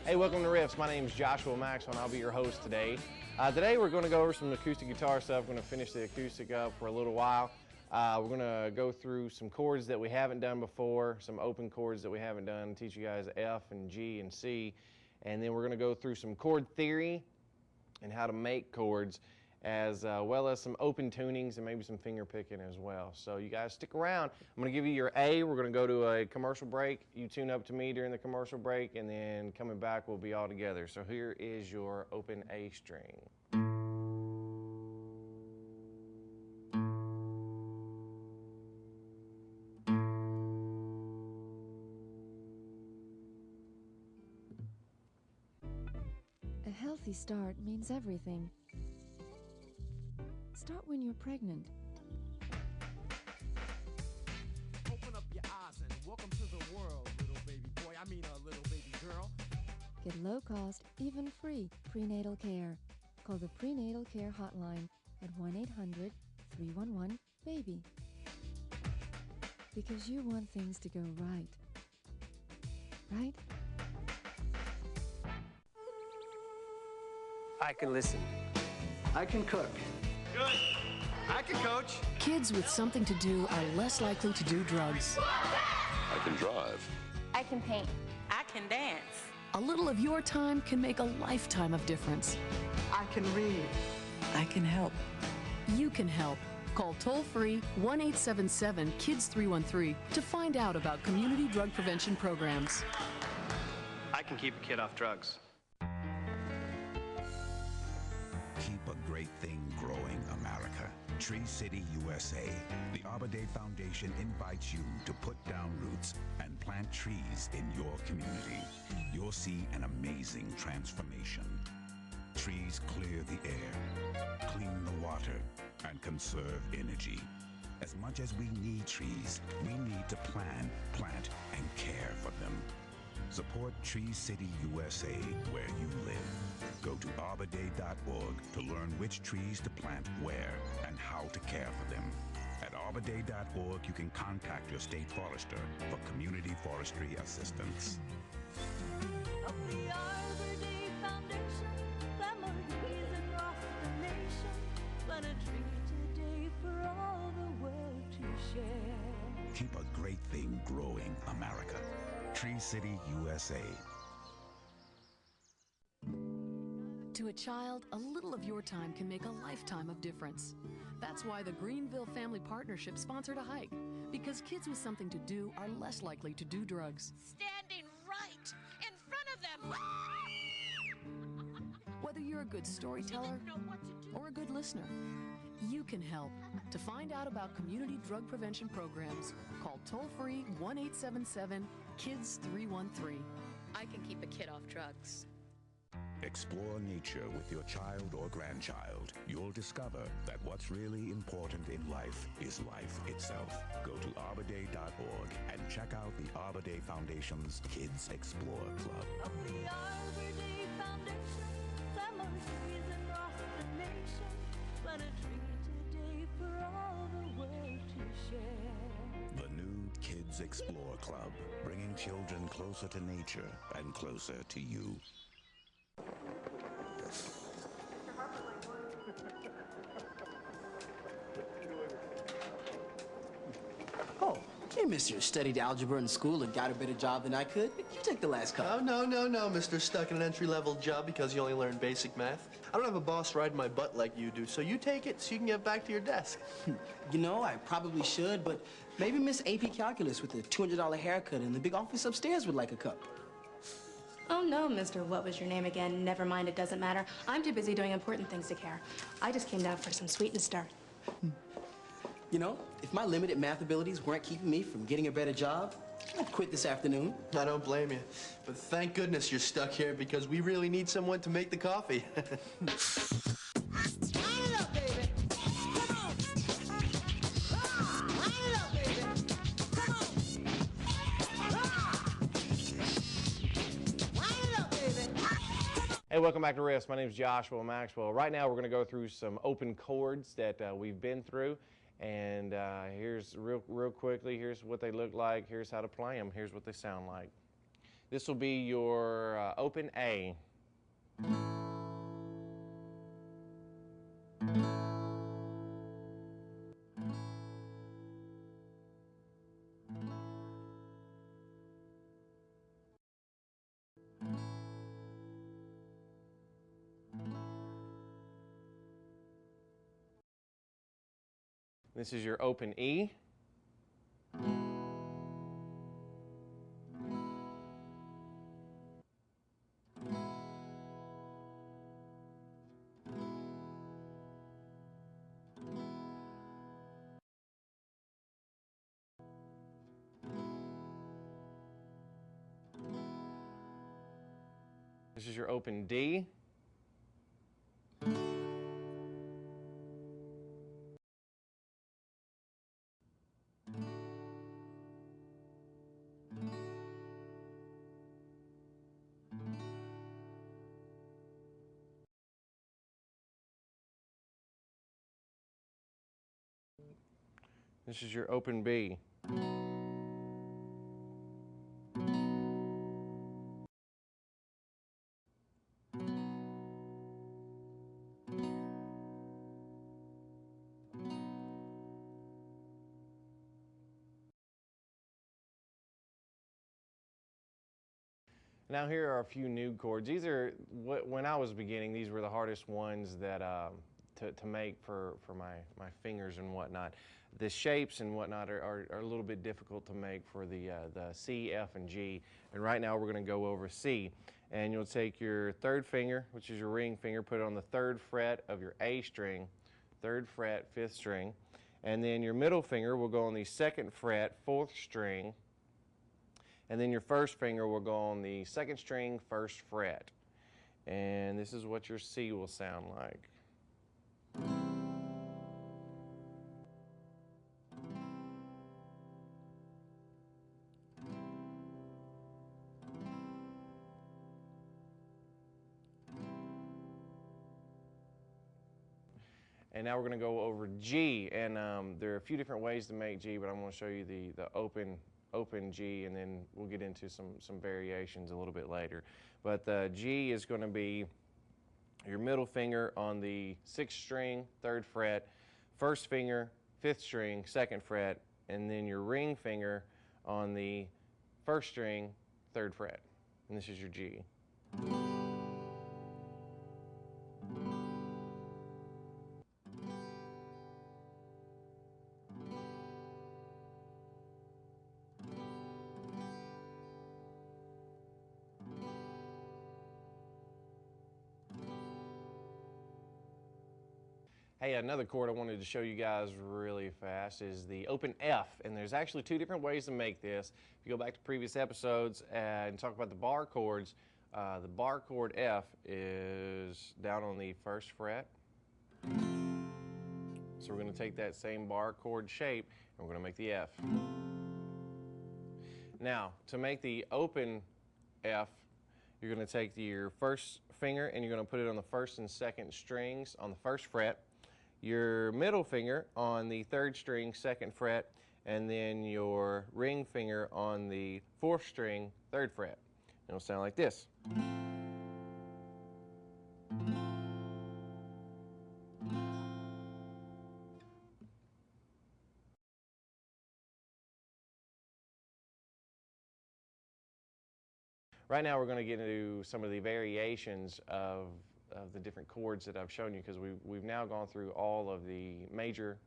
Hey, welcome to Riffs. My name is Joshua Maxwell, and I'll be your host today. Today we're going to go over some acoustic guitar stuff. We're going to finish the acoustic up for a little while. We're going to go through some chords that we haven't done before, some open chords that we haven't done, teach you guys F and G and C, and then we're going to go through some chord theory and how to make chords, as well as some open tunings and maybe some finger picking as well. So you guys stick around. I'm going to give you your A. We're going to go to a commercial break. You tune up to me during the commercial break, and then coming back we'll be all together. So here is your open A string. A healthy start means everything. Start when you're pregnant. Open up your eyes and welcome to the world, little baby boy. I mean a little baby girl. Get low-cost, even free prenatal care. Call the Prenatal Care Hotline at 1-800-311-BABY. Because you want things to go right. Right? I can listen. I can cook. Good. I can coach. Kids with something to do are less likely to do drugs. I can drive. I can paint. I can dance. A little of your time can make a lifetime of difference. I can read. I can help. You can help. Call toll-free 1-877-KIDS-313 to find out about community drug prevention programs. I can keep a kid off drugs. Keep a great thing growing, America. Tree City, USA. The Arbor Day Foundation invites you to put down roots and plant trees in your community. You'll see an amazing transformation. Trees clear the air, clean the water, and conserve energy. As much as we need trees, we need to plan, plant, and care for them. Support Tree City, USA, where you live. Go to arborday.org to learn which trees to plant where and how to care for them. At arborday.org, you can contact your state forester for community forestry assistance. Of the Arbor Day Foundation, plant more trees across the nation. Plant a tree today for all the world to share. Keep a great thing growing, America. Tree City, USA. To a child, a little of your time can make a lifetime of difference. That's why the Greenville Family Partnership sponsored a hike, because kids with something to do are less likely to do drugs. Standing right in front of them. Whether you're a good storyteller or a good listener, you can help. To find out about community drug prevention programs, call toll-free 1-877-KIDS-313. I can keep a kid off drugs. Explore nature with your child or grandchild. You'll discover that what's really important in life is life itself. Go to arborday.org and check out the Arbor Day Foundation's Kids Explore Club. Of the Arbor Day Foundation, plant more trees across the nation. Plant a tree today for all the world to share. The new Kids Explore Club, bringing children closer to nature and closer to you. Oh, hey, mister, studied algebra in school and got a better job than I could. You took the last couple. Oh, no, mister. Stuck in an entry-level job because you only learned basic math. I don't have a boss riding my butt like you do, so you take it so you can get back to your desk. You know, I probably should, but maybe Miss AP Calculus with the $200 haircut in the big office upstairs would like a cup. Oh no, Mr. What was your name again? Never mind, it doesn't matter. I'm too busy doing important things to care. I just came down for some sweet and start. You know, if my limited math abilities weren't keeping me from getting a better job, I'd quit this afternoon. I don't blame you. But thank goodness you're stuck here because we really need someone to make the coffee. Hey, welcome back to Riffs. My name is Joshua Maxwell. Right now we're going to go through some open chords that we've been through. And here's real quickly, here's what they look like, here's how to play them, here's what they sound like. This will be your open A. This is your open E. This is your open D. This is your open B. Now here are a few new chords. These are, when I was beginning, these were the hardest ones that to make for my fingers and whatnot. The shapes and whatnot are a little bit difficult to make for the C, F, and G. And right now we're going to go over C. And you'll take your third finger, which is your ring finger, put it on the 3rd fret of your A string, 3rd fret, 5th string. And then your middle finger will go on the 2nd fret, 4th string. And then your first finger will go on the 2nd string, 1st fret. And this is what your C will sound like. And now we're going to go over G, and there are a few different ways to make G, but I'm going to show you the open G, and then we'll get into some variations a little bit later. But the G is going to be your middle finger on the 6th string, 3rd fret, 1st finger, 5th string, 2nd fret, and then your ring finger on the 1st string, 3rd fret. And this is your G. Hey, another chord I wanted to show you guys really fast is the open F, and there's actually 2 different ways to make this. If you go back to previous episodes and talk about the bar chords, the bar chord F is down on the 1st fret. So we're going to take that same bar chord shape and we're going to make the F. Now, to make the open F, you're going to take your 1st finger and you're going to put it on the 1st and 2nd strings on the 1st fret. Your middle finger on the 3rd string, 2nd fret, and then your ring finger on the 4th string, 3rd fret. It'll sound like this. Right now we're going to get into some of the variations of the different chords that I've shown you, because we've now gone through all of the major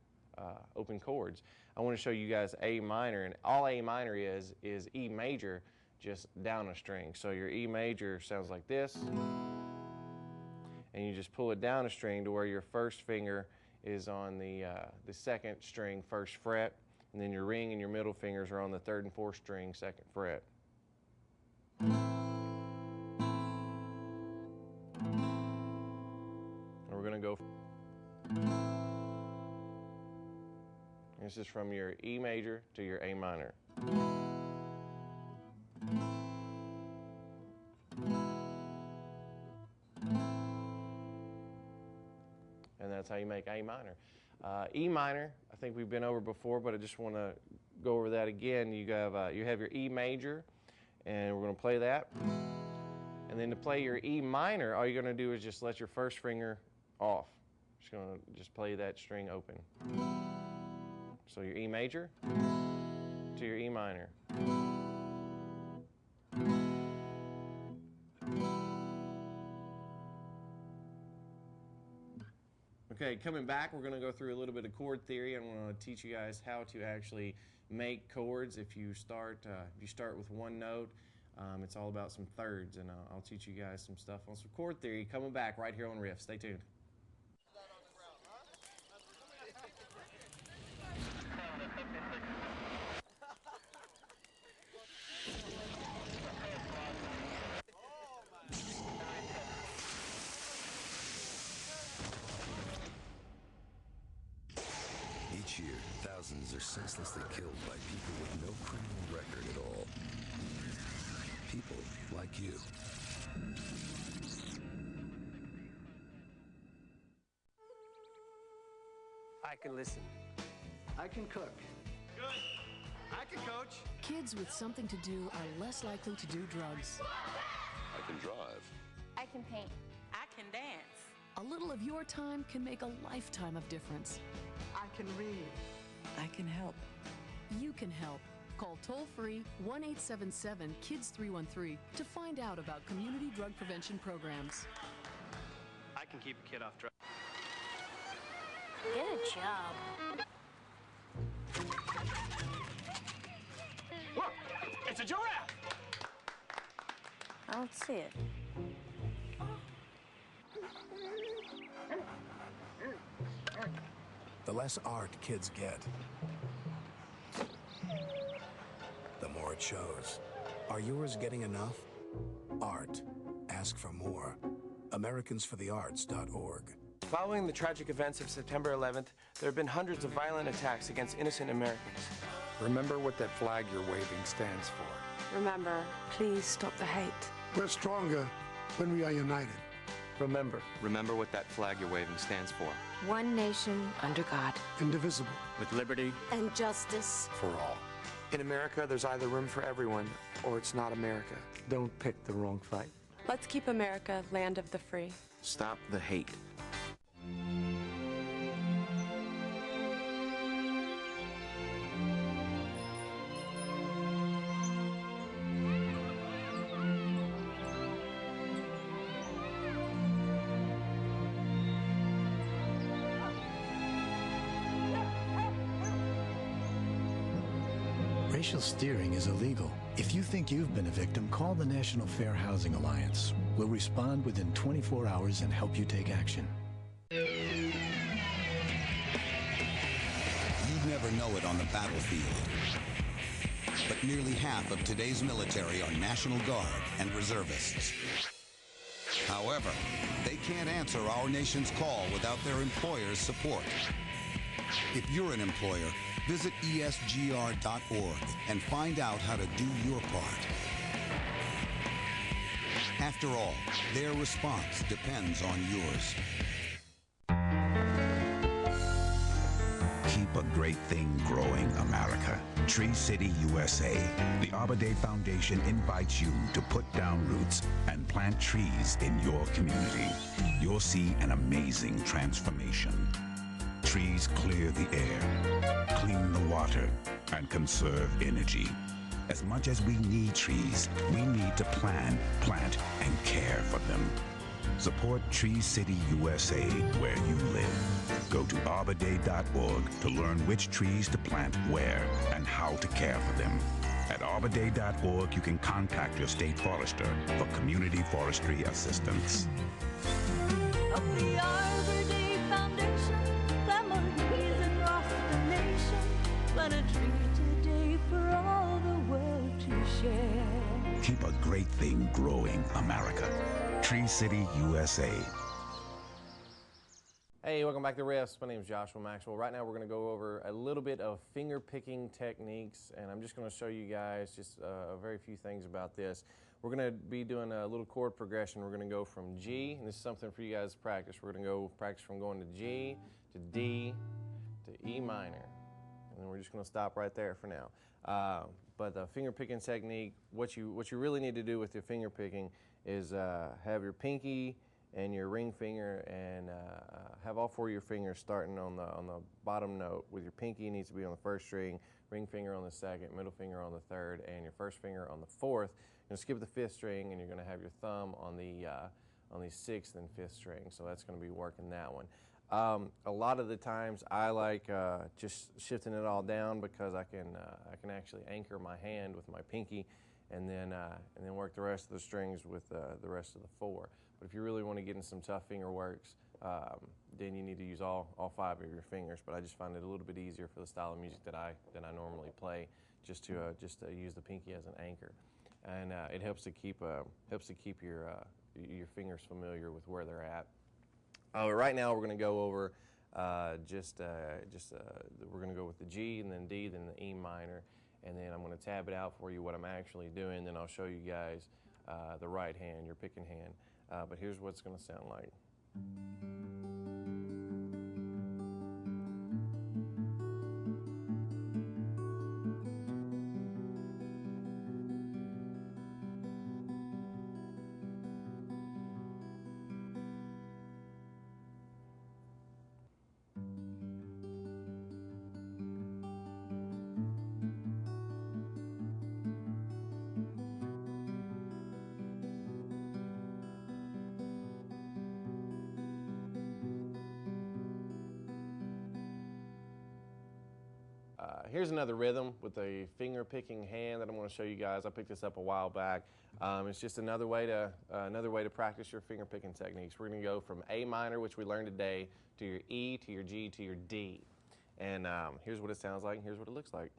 open chords. I want to show you guys A minor, and all A minor is E major, just down a string. So your E major sounds like this, and you just pull it down a string to where your 1st finger is on the 2nd string, 1st fret, and then your ring and your middle fingers are on the 3rd and 4th string, 2nd fret. We're going to go. This is from your E major to your A minor. And that's how you make A minor. E minor, I think we've been over before, but I just want to go over that again. You have your E major, and we're going to play that. And then to play your E minor, all you're going to do is just let your first finger off. Just going to just play that string open. So your E major to your E minor. Okay, coming back, we're going to go through a little bit of chord theory. I'm going to teach you guys how to actually make chords. If you start with one note, it's all about some thirds, and I'll teach you guys some stuff on some chord theory. Coming back right here on Riffs. Stay tuned. Each year, thousands are senselessly killed by people with no criminal record at all. People like you. I can listen. I can cook. Good. I can coach. Kids with something to do are less likely to do drugs. I can drive. I can paint. I can dance. A little of your time can make a lifetime of difference. I can read. I can help. You can help. Call toll-free 1-877-KIDS-313 to find out about community drug prevention programs. I can keep a kid off drugs. Get a job. Look, it's a giraffe. I don't see it. The less art kids get, the more it shows. Are yours getting enough? Art. Ask for more. AmericansForTheArts.org. Following the tragic events of September 11th, there have been hundreds of violent attacks against innocent Americans. Remember what that flag you're waving stands for. Remember, please stop the hate. We're stronger when we are united. Remember what that flag you're waving stands for. One nation under God. Indivisible. With liberty And justice. for all. In America, there's either room for everyone, or it's not America. Don't pick the wrong fight. Let's keep America land of the free. Stop the hate. Racial steering is illegal. If you think you've been a victim, call the National Fair Housing Alliance. We'll respond within 24 hours and help you take action. You'd never know it on the battlefield. But nearly half of today's military are National Guard and reservists. However, they can't answer our nation's call without their employer's support. If you're an employer, visit esgr.org and find out how to do your part. After all, their response depends on yours. Keep a great thing growing, America. Tree City, USA. The Arbor Day Foundation invites you to put down roots and plant trees in your community. You'll see an amazing transformation. Trees clear the air, clean the water, and conserve energy. As much as we need trees, we need to plan, plant, and care for them. Support Tree City USA where you live. Go to arborday.org to learn which trees to plant where and how to care for them. At arborday.org, you can contact your state forester for community forestry assistance. Of the Arbor Day Foundation, families across the nation, plant a tree today for all the world to share. Keep a great thing growing, America. Tree City, USA. Hey, welcome back to Riffs. My name is Joshua Maxwell. Right now we're going to go over a little bit of finger picking techniques, and I'm just going to show you guys just a very few things about this. We're going to be doing a little chord progression. We're going to go from G, and this is something for you guys to practice. We're going to go practice from going to G, to D, to E minor. and we're just going to stop right there for now. But the finger picking technique, what you really need to do with your finger picking is have your pinky and your ring finger, and have all four of your fingers starting on the bottom note. With your pinky needs to be on the first string, ring finger on the second, middle finger on the third, and your first finger on the fourth. You're going to skip the fifth string, and you're going to have your thumb on the sixth and fifth string. So that's going to be working that one. A lot of the times I like just shifting it all down, because I can actually anchor my hand with my pinky, and then work the rest of the strings with the rest of the four. But if you really want to get in some tough finger works, then you need to use all five of your fingers. But I just find it a little bit easier for the style of music that I normally play, just to use the pinky as an anchor, and it helps to keep your fingers familiar with where they're at. Right now we're going to go over we're going to go with the G, and then D, then the E minor, and then I'm going to tab it out for you what I'm actually doing. Then I'll show you guys the right hand, your picking hand. But here's what it's going to sound like. Here's another rhythm with a finger picking hand that I'm going to show you guys. I picked this up a while back. It's just another way to practice your finger picking techniques. We're going to go from A minor, which we learned today, to your E, to your G, to your D. And here's what it sounds like, and here's what it looks like.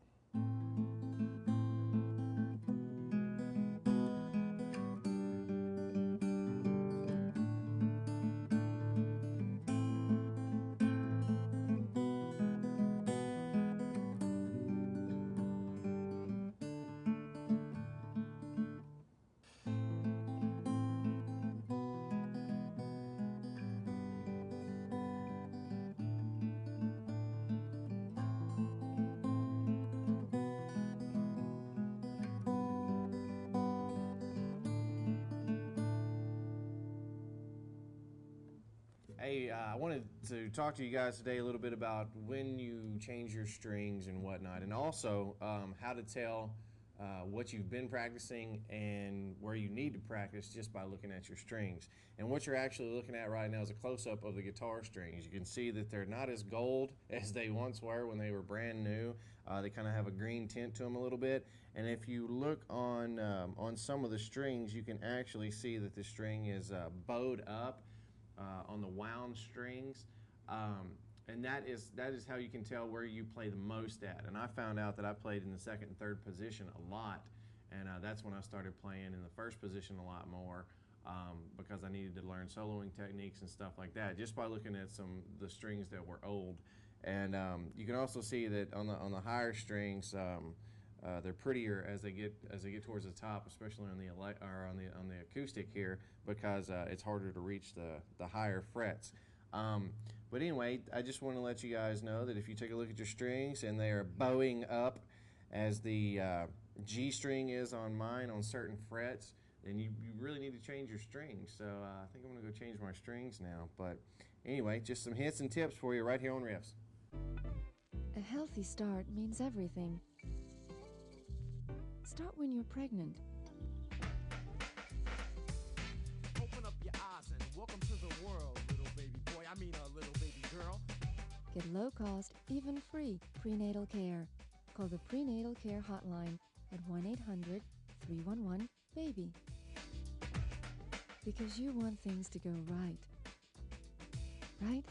Hey, I wanted to talk to you guys today a little bit about when you change your strings and whatnot, and also how to tell what you've been practicing and where you need to practice just by looking at your strings. And what you're actually looking at right now is a close-up of the guitar strings. You can see that they're not as gold as they once were when they were brand new. They kind of have a green tint to them a little bit. And if you look on some of the strings, you can actually see that the string is bowed up on the wound strings, and that is how you can tell where you play the most at. And I found out that I played in the second and third position a lot, and that's when I started playing in the first position a lot more, because I needed to learn soloing techniques and stuff like that just by looking at the strings that were old. And you can also see that on the higher strings, they're prettier as they get towards the top, especially on the acoustic here, because it's harder to reach the higher frets. But anyway, I just want to let you guys know that if you take a look at your strings and they are bowing up as the G string is on mine on certain frets, then you really need to change your strings. So I think I'm going to go change my strings now. But anyway, just some hints and tips for you right here on Riffs. A healthy start means everything. Start when you're pregnant. Open up your eyes and welcome to the world, little baby boy. I mean a little baby girl. Get low-cost, even free prenatal care. Call the Prenatal Care Hotline at 1-800-311-BABY. Because you want things to go right. Right?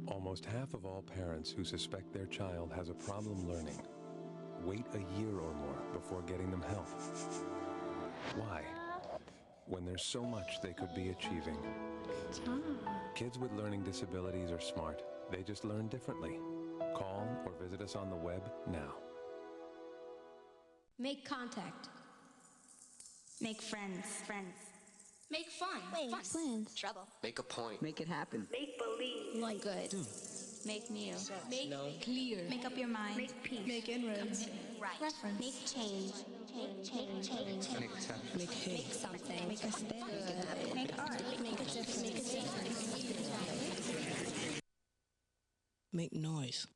Almost half of all parents who suspect their child has a problem learning wait a year or more before getting them help. Why? When there's so much they could be achieving. Kids with learning disabilities are smart. They just learn differently. Call or visit us on the web now. Make contact. Make friends. Make fun. Make plans. Trouble. Make a point. Make it happen. Make believe. Like good. Make new. Make clear. Make up your mind. Make peace. Make inroads. Right. Reference. Make change. Change. Make time. Make hit. Make something. Make a stand. Make art. Make a difference. Make a difference. Make noise.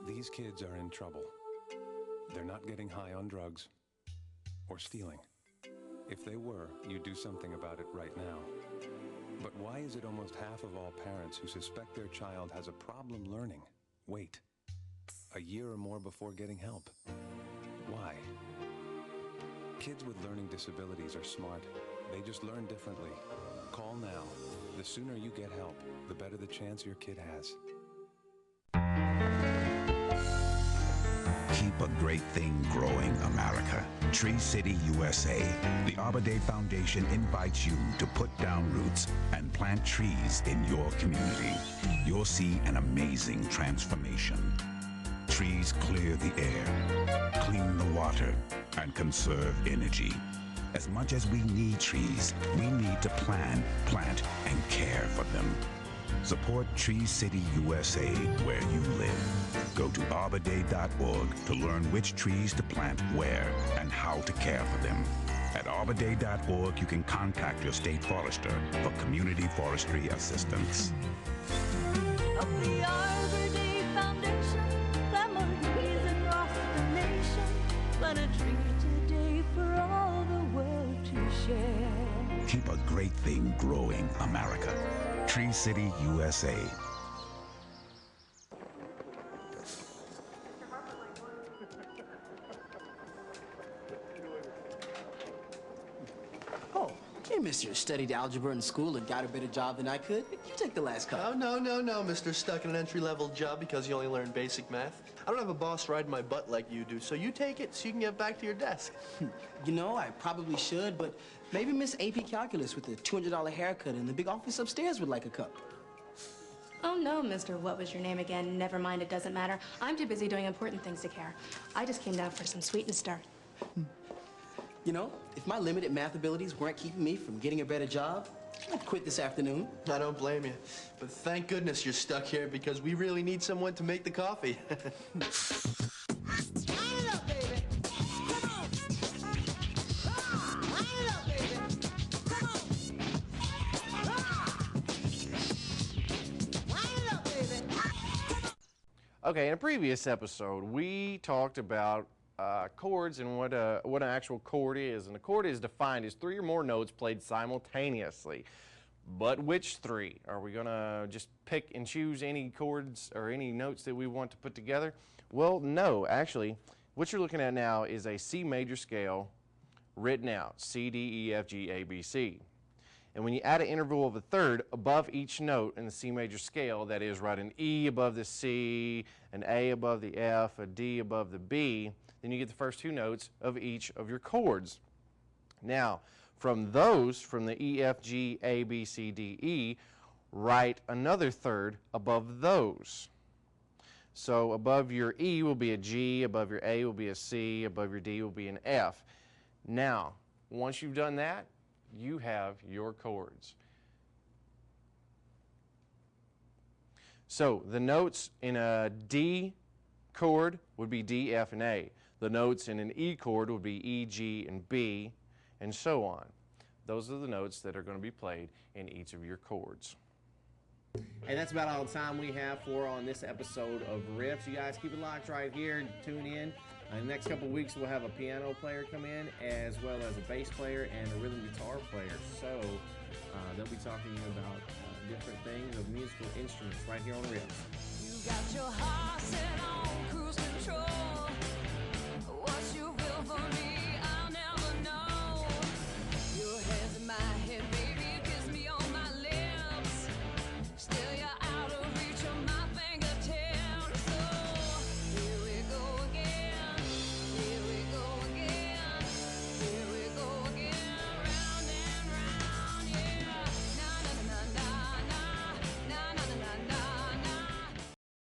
These kids are in trouble. They're not getting high on drugs or stealing. If they were, you'd do something about it right now. But why is it almost half of all parents who suspect their child has a problem learning wait a year or more before getting help? Why? Kids with learning disabilities are smart. They just learn differently. Call now. The sooner you get help, the better the chance your kid has. Keep a great thing growing, America. Tree City, USA. The Arbor Day Foundation invites you to put down roots and plant trees in your community. You'll see an amazing transformation. Trees clear the air, clean the water, and conserve energy. As much as we need trees, we need to plan, plant, and care for them. Support Tree City, USA, where you live. Go to arborday.org to learn which trees to plant where and how to care for them. At arborday.org, you can contact your state forester for community forestry assistance. Of the Arbor Day Foundation, plant more trees across the nation. Plant a tree today for all the world to share. Keep a great thing growing, America. Tree City, USA. Oh, hey, mister. Studied algebra in school and got a better job than I could. You take the last cup. Oh, no, mister. Stuck in an entry-level job because you only learn basic math. I don't have a boss riding my butt like you do, so you take it so you can get back to your desk. You know, I probably should, but maybe Miss AP Calculus with the $200 haircut in the big office upstairs would like a cup. Oh no, Mr. What was your name again? Never mind, it doesn't matter. I'm too busy doing important things to care. I just came down for some sweet and start. You know, if my limited math abilities weren't keeping me from getting a better job, I'd quit this afternoon. I don't blame you. But thank goodness you're stuck here because we really need someone to make the coffee. Okay, in a previous episode, we talked about chords and what an actual chord is. And a chord is defined as 3 or more notes played simultaneously. But which 3? Are we going to just pick and choose any chords or any notes that we want to put together? Well, no. Actually, what you're looking at now is a C major scale written out, C, D, E, F, G, A, B, C. And when you add an interval of a third above each note in the C major scale, that is, write an E above the C, an A above the F, a D above the B, then you get the first 2 notes of each of your chords. Now, from those, from the E, F, G, A, B, C, D, E, write another third above those. So above your E will be a G, above your A will be a C, above your D will be an F. Now, once you've done that, you have your chords. So the notes in a D chord would be D, F, and A. The notes in an E chord would be E, G, and B, and so on. Those are the notes that are going to be played in each of your chords. And that's about all the time we have for on this episode of Riffs. You guys keep it locked right here. Tune in. In the next couple of weeks, we'll have a piano player come in, as well as a bass player and a rhythm guitar player. So they'll be talking about different things of musical instruments right here on Riffs. You got your heart set on cruise control.